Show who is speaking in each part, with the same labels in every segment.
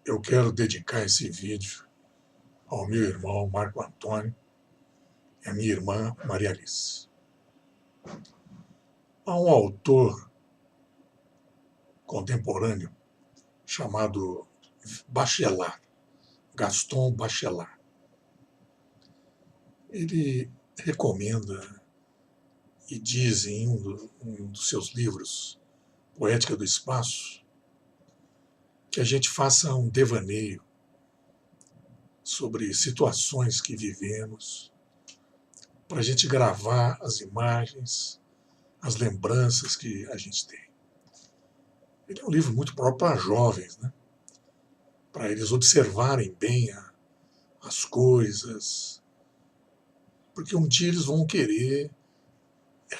Speaker 1: Eu quero dedicar esse vídeo ao meu irmão Marco Antônio e à minha irmã Maria Alice. Há um autor contemporâneo chamado Bachelard, Gaston Bachelard. Ele recomenda e diz em um dos seus livros, Poética do Espaço, que a gente faça um devaneio sobre situações que vivemos, para a gente gravar as imagens, as lembranças que a gente tem. Ele é um livro muito próprio para jovens, né? Para eles observarem bem as coisas, porque um dia eles vão querer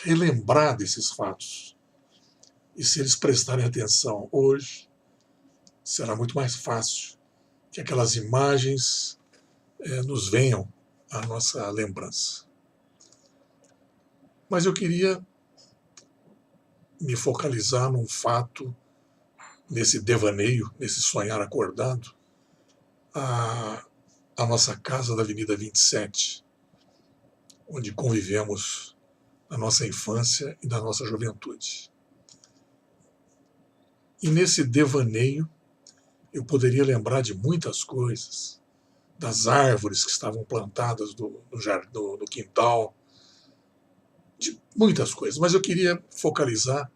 Speaker 1: relembrar desses fatos. E se eles prestarem atenção hoje, será muito mais fácil que aquelas imagens nos venham à nossa lembrança. Mas eu queria me focalizar num fato, nesse devaneio, nesse sonhar acordado, a nossa casa da Avenida 27, onde convivemos na nossa infância e na nossa juventude. E nesse devaneio eu poderia lembrar de muitas coisas, das árvores que estavam plantadas no quintal, de muitas coisas, mas eu queria focalizar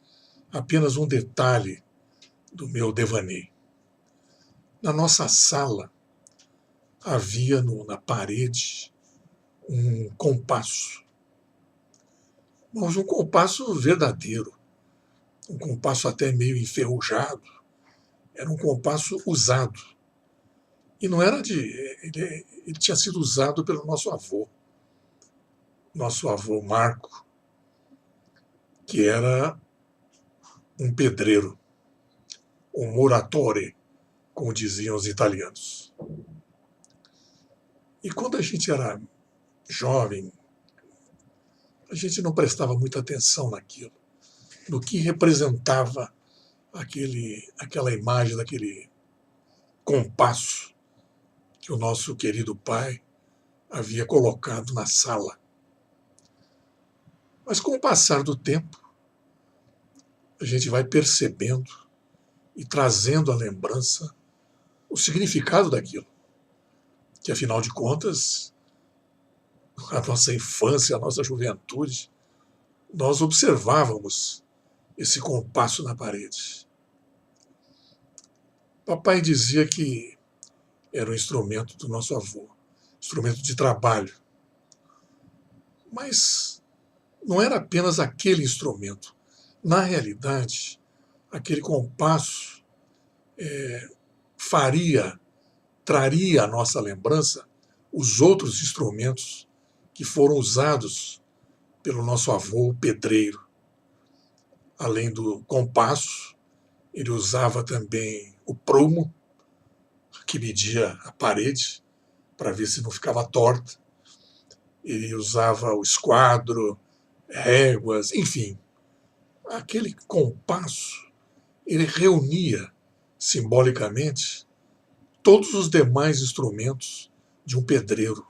Speaker 1: apenas um detalhe do meu devaneio. Na nossa sala havia na parede um compasso, mas um compasso verdadeiro, um compasso até meio enferrujado, era um compasso usado. E não era ele tinha sido usado pelo nosso avô Marco, que era um pedreiro, um muratore, como diziam os italianos. E quando a gente era jovem, a gente não prestava muita atenção naquilo, no que representava aquela imagem daquele compasso que o nosso querido pai havia colocado na sala. Mas com o passar do tempo, a gente vai percebendo e trazendo à lembrança o significado daquilo, que afinal de contas, a nossa infância, a nossa juventude, nós observávamos esse compasso na parede. Papai dizia que era um instrumento do nosso avô, instrumento de trabalho. Mas não era apenas aquele instrumento. Na realidade, aquele compasso traria à nossa lembrança os outros instrumentos que foram usados pelo nosso avô pedreiro. Além do compasso, ele usava também o prumo, que media a parede, para ver se não ficava torta. Ele usava o esquadro, réguas, enfim. Aquele compasso, ele reunia simbolicamente todos os demais instrumentos de um pedreiro.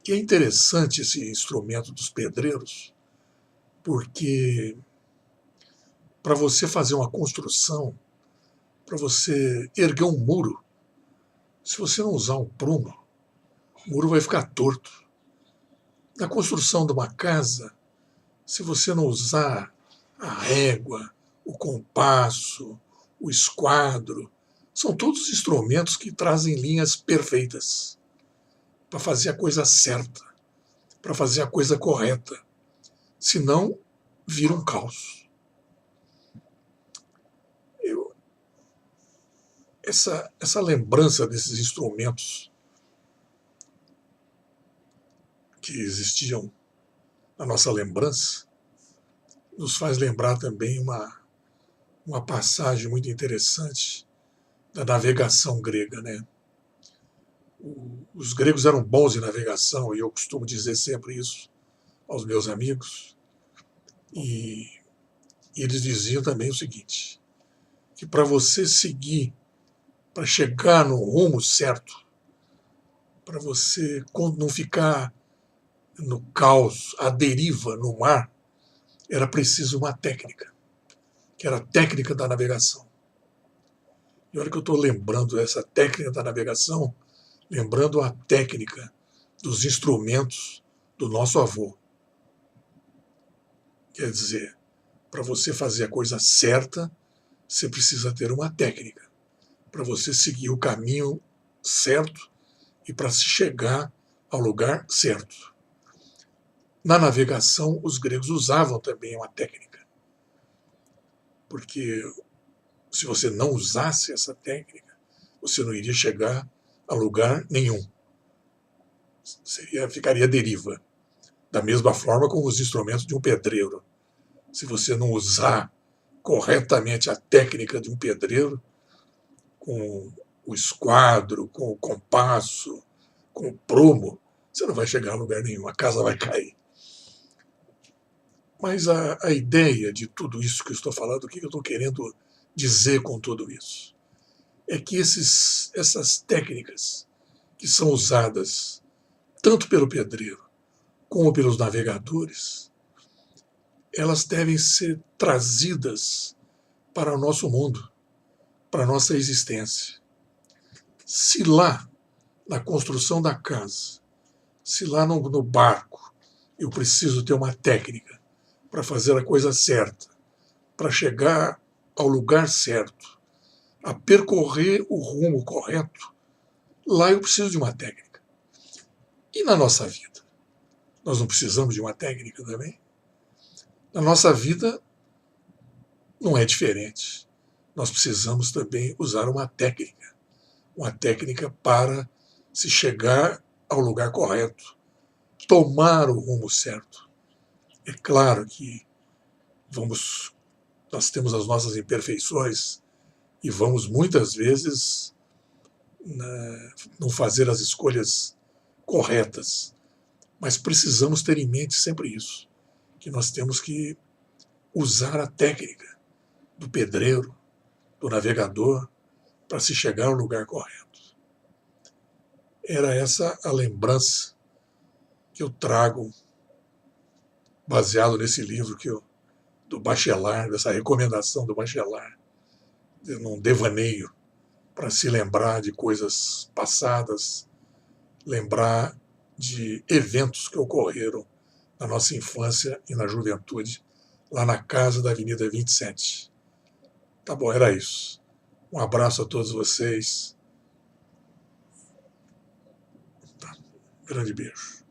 Speaker 1: E é interessante esse instrumento dos pedreiros, porque para você fazer uma construção, para você erguer um muro, se você não usar um prumo, o muro vai ficar torto. Na construção de uma casa, se você não usar a régua, o compasso, o esquadro, são todos instrumentos que trazem linhas perfeitas para fazer a coisa certa, para fazer a coisa correta. Senão, vira um caos. Essa lembrança desses instrumentos que existiam na nossa lembrança nos faz lembrar também uma passagem muito interessante da navegação grega, né? Os gregos eram bons em navegação, e eu costumo dizer sempre isso aos meus amigos. E eles diziam também o seguinte: que para você seguir, para chegar no rumo certo, para você não ficar no caos, à deriva no mar, era preciso uma técnica, que era a técnica da navegação. E olha que eu estou lembrando essa técnica da navegação, lembrando a técnica dos instrumentos do nosso avô. Quer dizer, para você fazer a coisa certa, você precisa ter uma técnica, para você seguir o caminho certo e para se chegar ao lugar certo. Na navegação, os gregos usavam também uma técnica, porque se você não usasse essa técnica, você não iria chegar a lugar nenhum. Ficaria à deriva. Da mesma forma como os instrumentos de um pedreiro. Se você não usar corretamente a técnica de um pedreiro, com o esquadro, com o compasso, com o prumo, você não vai chegar a lugar nenhum, a casa vai cair. Mas a ideia de tudo isso que eu estou falando, o que eu estou querendo dizer com tudo isso? É que essas técnicas que são usadas tanto pelo pedreiro como pelos navegadores, elas devem ser trazidas para o nosso mundo, para a nossa existência. Se lá, na construção da casa, se lá no barco, eu preciso ter uma técnica para fazer a coisa certa, para chegar ao lugar certo, a percorrer o rumo correto, lá eu preciso de uma técnica. E na nossa vida? Nós não precisamos de uma técnica também? Na nossa vida não é diferente. Nós precisamos também usar uma técnica para se chegar ao lugar correto, tomar o rumo certo. É claro que nós temos as nossas imperfeições e vamos muitas vezes não fazer as escolhas corretas, mas precisamos ter em mente sempre isso, que nós temos que usar a técnica do pedreiro, do navegador, para se chegar ao lugar correto. Era essa a lembrança que eu trago, baseado nesse livro do Bachelard, dessa recomendação do Bachelard, num devaneio, para se lembrar de coisas passadas, lembrar de eventos que ocorreram na nossa infância e na juventude, lá na casa da Avenida 27. Tá bom, era isso. Um abraço a todos vocês. Tá. Grande beijo.